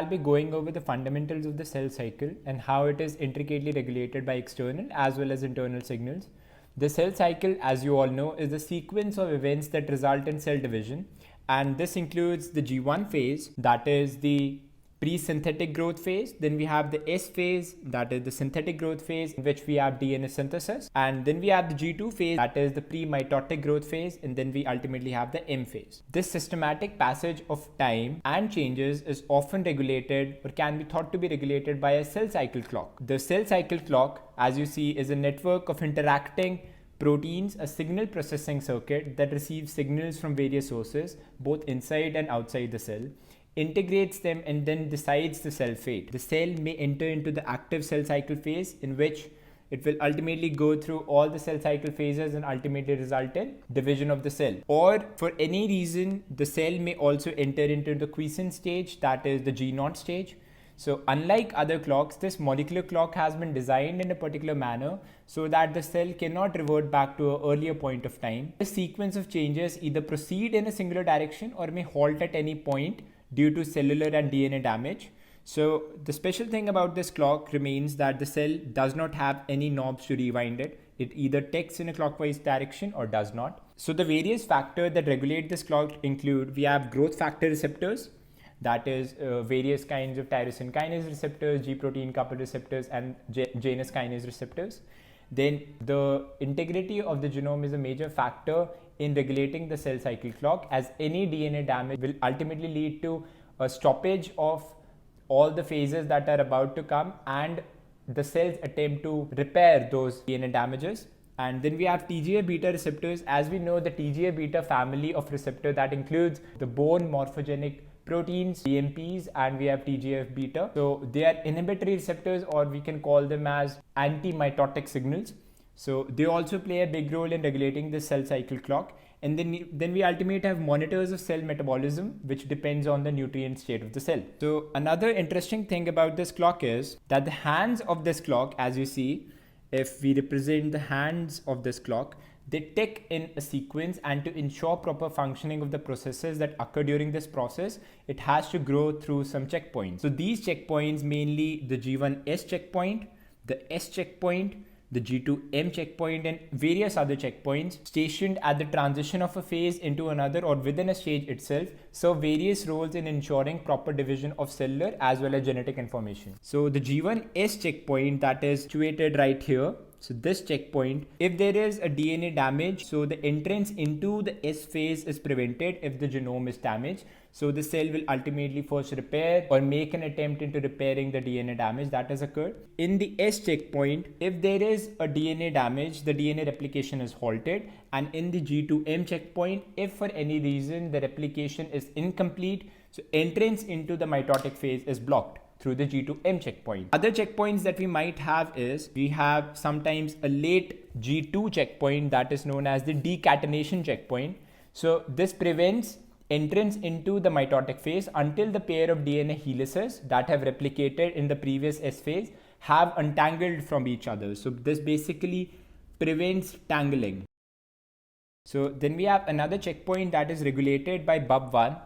be going over the fundamentals of the cell cycle and how it is intricately regulated by external as well as internal signals. The cell cycle, as you all know, is the sequence of events that result in cell division, and this includes the G1 phase, that is the pre-synthetic growth phase. Then we have the S phase, that is the synthetic growth phase, in which we have DNA synthesis, and then we have the G2 phase, that is the pre-mitotic growth phase, and then we ultimately have the M phase. This systematic passage of time and changes is often regulated or can be thought to be regulated by a cell cycle clock. The cell cycle clock, as you see, is a network of interacting proteins, a signal processing circuit that receives signals from various sources, both inside and outside the cell, integrates them, and then decides the cell fate. The cell may enter into the active cell cycle phase, in which it will ultimately go through all the cell cycle phases and ultimately result in division of the cell. Or for any reason, the cell may also enter into the quiescent stage, that is the G0 stage. So unlike other clocks, this molecular clock has been designed in a particular manner so that the cell cannot revert back to an earlier point of time. The sequence of changes either proceed in a singular direction or may halt at any point due to cellular and DNA damage. So the special thing about this clock remains that the cell does not have any knobs to rewind it. It either ticks in a clockwise direction or does not. So the various factors that regulate this clock include, we have growth factor receptors, that is various kinds of tyrosine kinase receptors, G protein coupled receptors, and Janus kinase receptors. Then the integrity of the genome is a major factor in regulating the cell cycle clock, as any DNA damage will ultimately lead to a stoppage of all the phases that are about to come, and the cells attempt to repair those DNA damages. And then we have TGF beta receptors. As we know, the TGF beta family of receptor that includes the bone morphogenic proteins, BMPs, and we have TGF beta. So they are inhibitory receptors, or we can call them as anti-mitotic signals. So they also play a big role in regulating the cell cycle clock. And then we ultimately have monitors of cell metabolism, which depends on the nutrient state of the cell. So another interesting thing about this clock is that the hands of this clock, as you see, if we represent the hands of this clock, they tick in a sequence, and to ensure proper functioning of the processes that occur during this process, it has to go through some checkpoints. So these checkpoints, mainly the G1S checkpoint, the S checkpoint, the G2M checkpoint, and various other checkpoints stationed at the transition of a phase into another or within a stage itself, serve various roles in ensuring proper division of cellular as well as genetic information. So the G1S checkpoint, that is situated right here. So this checkpoint, if there is a DNA damage, so the entrance into the S phase is prevented if the genome is damaged. So the cell will ultimately first repair or make an attempt into repairing the DNA damage that has occurred. In the S checkpoint, if there is a DNA damage, the DNA replication is halted. And in the G2M checkpoint, if for any reason the replication is incomplete, so entrance into the mitotic phase is blocked through the G2M checkpoint. Other checkpoints that we might have is, we have sometimes a late G2 checkpoint that is known as the decatenation checkpoint. So this prevents entrance into the mitotic phase until the pair of DNA helices that have replicated in the previous S phase have untangled from each other. So this basically prevents tangling. So then we have another checkpoint that is regulated by BUB1.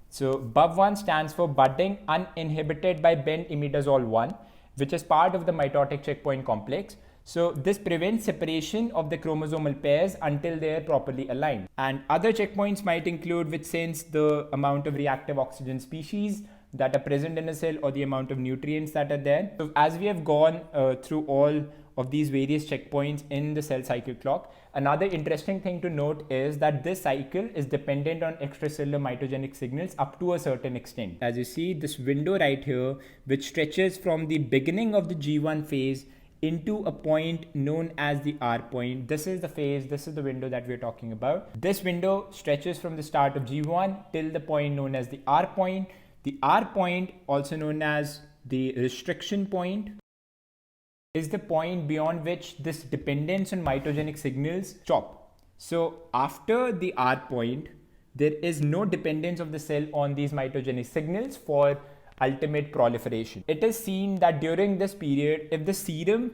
So BUB1 stands for budding uninhibited by bend-imidazole 1, which is part of the mitotic checkpoint complex. So this prevents separation of the chromosomal pairs until they are properly aligned. And other checkpoints might include which sense the amount of reactive oxygen species that are present in a cell or the amount of nutrients that are there. So as we have gone through all of these various checkpoints in the cell cycle clock, another interesting thing to note is that this cycle is dependent on extracellular mitogenic signals up to a certain extent. As you see, this window right here, which stretches from the beginning of the G1 phase into a point known as the R point. This is the phase, this is the window that we're talking about. This window stretches from the start of G1 till the point known as the R point. The R point, also known as the restriction point, is the point beyond which this dependence on mitogenic signals stop. So after the R point, there is no dependence of the cell on these mitogenic signals for ultimate proliferation. It is seen that during this period, if the serum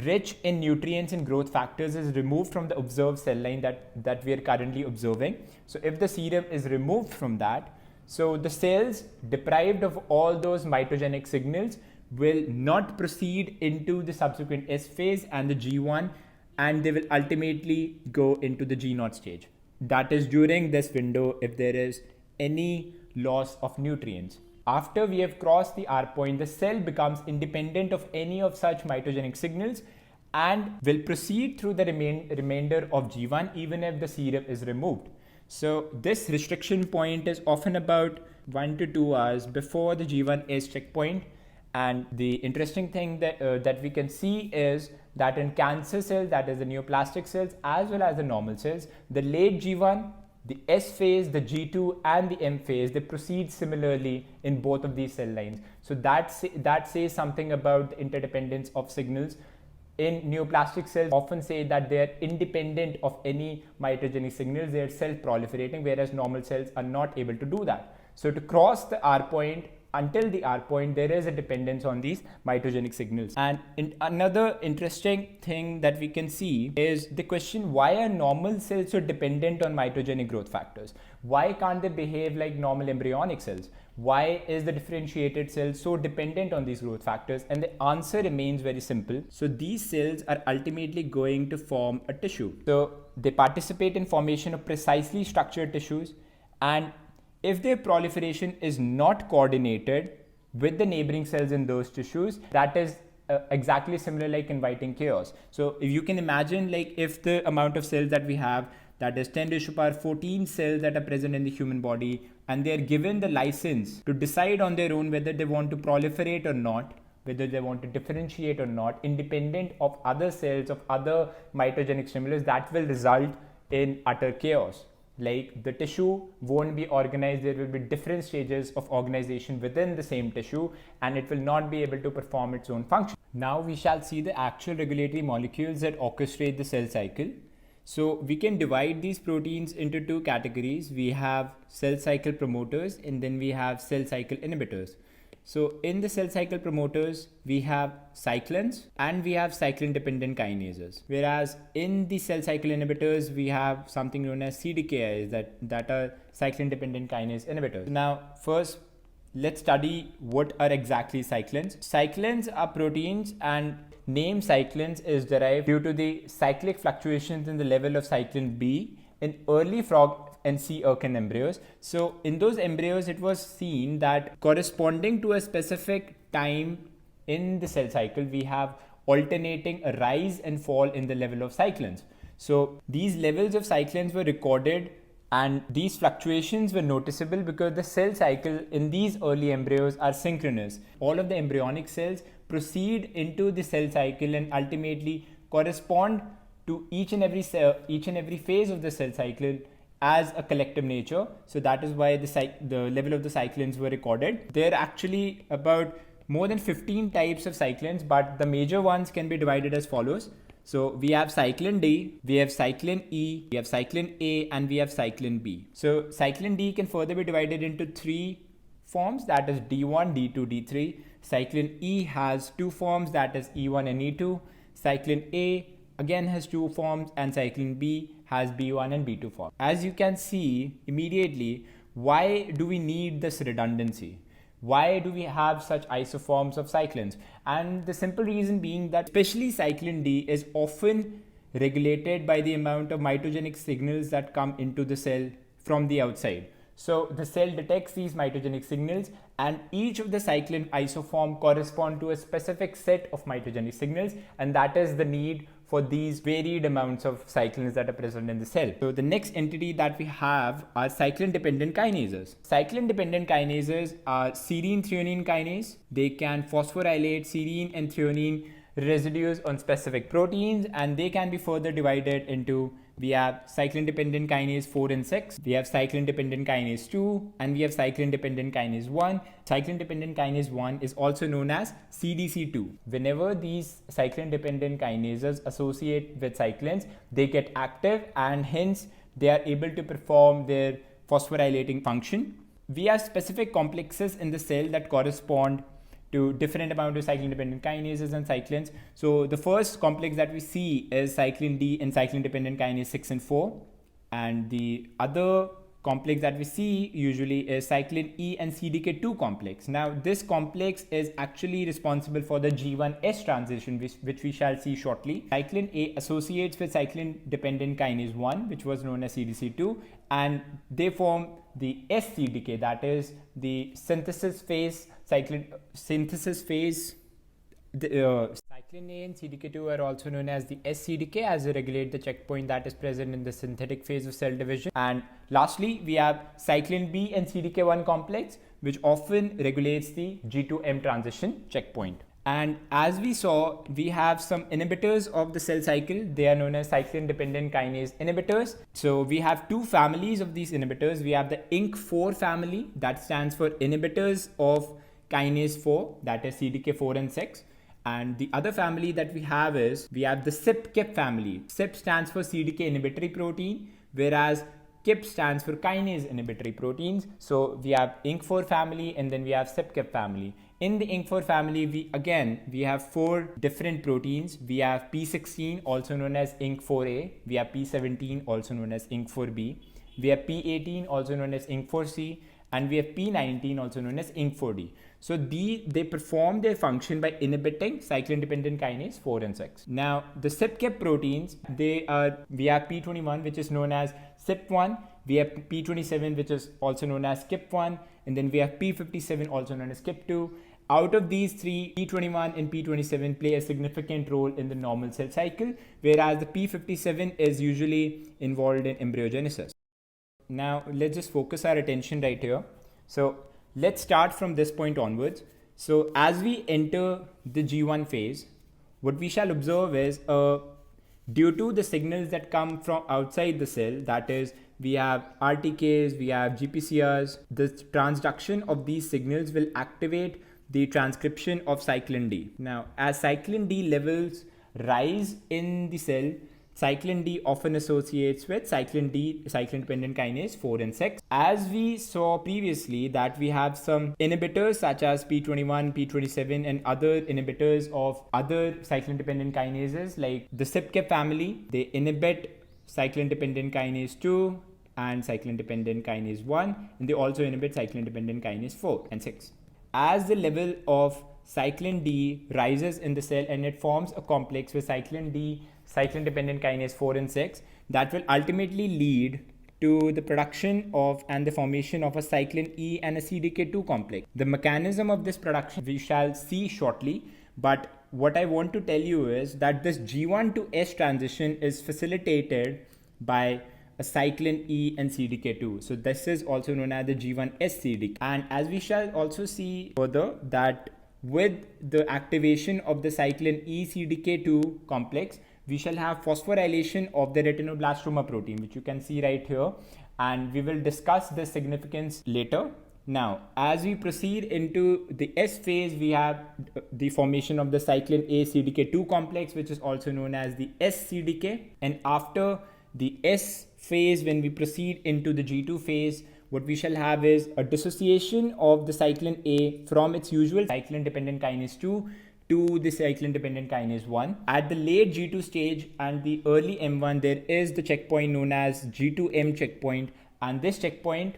rich in nutrients and growth factors is removed from the observed cell line that we are currently observing, so if the serum is removed from that, So the cells deprived of all those mitogenic signals will not proceed into the subsequent S phase and the G1, and they will ultimately go into the G0 stage. That is during this window if there is any loss of nutrients. After we have crossed the R point, the cell becomes independent of any of such mitogenic signals and will proceed through the remainder of G1 even if the serum is removed. So this restriction point is often about 1 to 2 hours before the G1S checkpoint. And the interesting thing that we can see is that in cancer cells, that is the neoplastic cells, as well as the normal cells, the late G1, the S phase, the G2 and the M phase, they proceed similarly in both of these cell lines. So that says something about the interdependence of signals. In neoplastic cells, often say that they are independent of any mitogenic signals, they are self-proliferating, whereas normal cells are not able to do that. So to cross the R point, until the R point, there is a dependence on these mitogenic signals. And another interesting thing that we can see is the question, why are normal cells so dependent on mitogenic growth factors? Why can't they behave like normal embryonic cells? Why is the differentiated cell so dependent on these growth factors? And the answer remains very simple. So these cells are ultimately going to form a tissue. So they participate in formation of precisely structured tissues, and if their proliferation is not coordinated with the neighboring cells in those tissues, that is exactly similar like inviting chaos. So if you can imagine, like if the amount of cells that we have, that is 10 to the power 14 cells that are present in the human body, and they are given the license to decide on their own whether they want to proliferate or not, whether they want to differentiate or not, independent of other cells, of other mitogenic stimulus, that will result in utter chaos. Like the tissue won't be organized, there will be different stages of organization within the same tissue, and it will not be able to perform its own function. Now we shall see the actual regulatory molecules that orchestrate the cell cycle. So we can divide these proteins into two categories. We have cell cycle promoters and then we have cell cycle inhibitors. So in the cell cycle promoters, we have cyclins and we have cyclin dependent kinases. Whereas in the cell cycle inhibitors, we have something known as CDKIs that are cyclin dependent kinase inhibitors. Now, first, let's study what are exactly cyclins. Cyclins are proteins, and name cyclins is derived due to the cyclic fluctuations in the level of cyclin B in early frog and sea urchin embryos. So in those embryos, it was seen that corresponding to a specific time in the cell cycle, we have alternating a rise and fall in the level of cyclins. So these levels of cyclins were recorded, and these fluctuations were noticeable because the cell cycle in these early embryos are synchronous. All of the embryonic cells proceed into the cell cycle and ultimately correspond to each and every cell, each and every phase of the cell cycle as a collective nature. So that is why the level of the cyclins were recorded. There are actually about more than 15 types of cyclins, but the major ones can be divided as follows. So we have cyclin D, we have cyclin E, we have cyclin A, and we have cyclin B. So cyclin D can further be divided into three forms, that is D1, D2, D3. Cyclin E has two forms, that is E1 and E2. Cyclin A again has two forms, and cyclin B has B1 and B2 form. As you can see immediately, why do we need this redundancy? Why do we have such isoforms of cyclins? And the simple reason being that especially cyclin D is often regulated by the amount of mitogenic signals that come into the cell from the outside. So the cell detects these mitogenic signals, and each of the cyclin isoform correspond to a specific set of mitogenic signals, and that is the need for these varied amounts of cyclins that are present in the cell. So the next entity that we have are cyclin dependent kinases. Cyclin dependent kinases are serine threonine kinase. They can phosphorylate serine and threonine residues on specific proteins, and they can be further divided into, we have cyclin dependent kinase 4 and 6, we have cyclin dependent kinase 2, and we have cyclin dependent kinase 1. Cyclin dependent kinase 1 is also known as CDC2. Whenever these cyclin dependent kinases associate with cyclins, they get active, and hence they are able to perform their phosphorylating function. We have specific complexes in the cell that correspond to different amount of cyclin dependent kinases and cyclins. So the first complex that we see is cyclin D and cyclin dependent kinase 6 and 4, and the other complex that we see usually is cyclin E and CDK2 complex. Now, this complex is actually responsible for the G1S transition, which we shall see shortly. Cyclin A associates with cyclin-dependent kinase 1, which was known as CDC2, and they form the SCDK, that is the synthesis phase, cyclin A and CDK2 are also known as the SCDK, as they regulate the checkpoint that is present in the synthetic phase of cell division. And lastly, we have cyclin B and CDK1 complex, which often regulates the G2M transition checkpoint. And as we saw, we have some inhibitors of the cell cycle. They are known as cyclin-dependent kinase inhibitors. So we have two families of these inhibitors. We have the INK4 family, that stands for inhibitors of kinase 4, that is CDK4 and 6. And the other family that we have is, we have the CYP-KIP family. CYP stands for CDK inhibitory protein, whereas KIP stands for kinase inhibitory proteins. So we have INK4 family and then we have CYP-KIP family. In the INK4 family, we have 4 different proteins. We have P16, also known as INK4A. We have P17, also known as INK4B. We have P18, also known as INK4C. And we have P19, also known as INK4D. So they perform their function by inhibiting cyclin-dependent kinase 4 and 6. Now, the CYP-KIP proteins, we have P21, which is known as CYP1. We have P27, which is also known as KIP1. And then we have P57, also known as KIP2. Out of these three, P21 and P27 play a significant role in the normal cell cycle, whereas the P57 is usually involved in embryogenesis. Now, let's just focus our attention right here. So let's start from this point onwards. So as we enter the G1 phase, what we shall observe is due to the signals that come from outside the cell, that is, we have RTKs, we have GPCRs, the transduction of these signals will activate the transcription of cyclin D. Now, as cyclin D levels rise in the cell, cyclin D often associates with cyclin-dependent kinase 4 and 6. As we saw previously that we have some inhibitors such as P21, P27 and other inhibitors of other cyclin-dependent kinases like the CYP-KIP family. They inhibit cyclin-dependent kinase 2 and cyclin-dependent kinase 1, and they also inhibit cyclin-dependent kinase 4 and 6. As the level of cyclin D rises in the cell and it forms a complex with cyclin D, cyclin-dependent kinase 4 and 6, that will ultimately lead to the production of and the formation of a cyclin E and a CDK2 complex. The mechanism of this production we shall see shortly, but what I want to tell you is that this G1 to S transition is facilitated by a cyclin E and CDK2. So this is also known as the G1S CDK. And as we shall also see further, that with the activation of the cyclin E CDK2 complex, we shall have phosphorylation of the retinoblastoma protein, which you can see right here. And we will discuss the significance later. Now, as we proceed into the S phase, we have the formation of the cyclin A CDK2 complex, which is also known as the SCDK. And after the S phase, when we proceed into the G2 phase, what we shall have is a dissociation of the cyclin A from its usual cyclin-dependent kinase 2 to the cyclin-dependent kinase 1. At the late G2 stage and the early M1, there is the checkpoint known as G2M checkpoint, and this checkpoint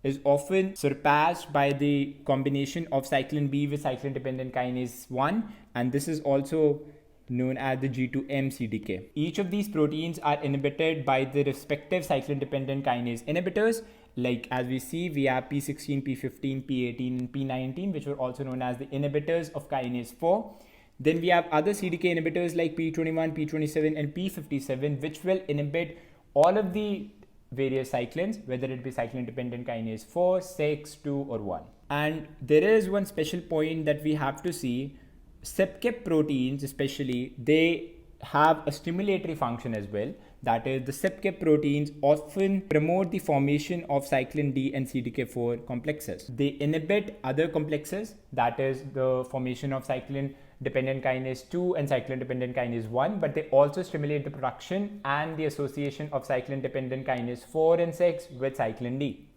is often surpassed by the combination of cyclin B with cyclin-dependent kinase 1, and this is also known as the G2M CDK. Each of these proteins are inhibited by the respective cyclin-dependent kinase inhibitors. Like as we see, we have P16, P15, P18, and P19, which were also known as the inhibitors of kinase 4. Then we have other CDK inhibitors like P21, P27, and P57, which will inhibit all of the various cyclins, whether it be cyclin-dependent kinase 4, 6, 2, or 1. And there is one special point that we have to see. CYP-KIP proteins especially, they have a stimulatory function as well. That is, the CYP-KIP proteins often promote the formation of cyclin D and CDK4 complexes. They inhibit other complexes, that is the formation of cyclin-dependent kinase 2 and cyclin-dependent kinase 1, but they also stimulate the production and the association of cyclin-dependent kinase 4 and 6 with cyclin D.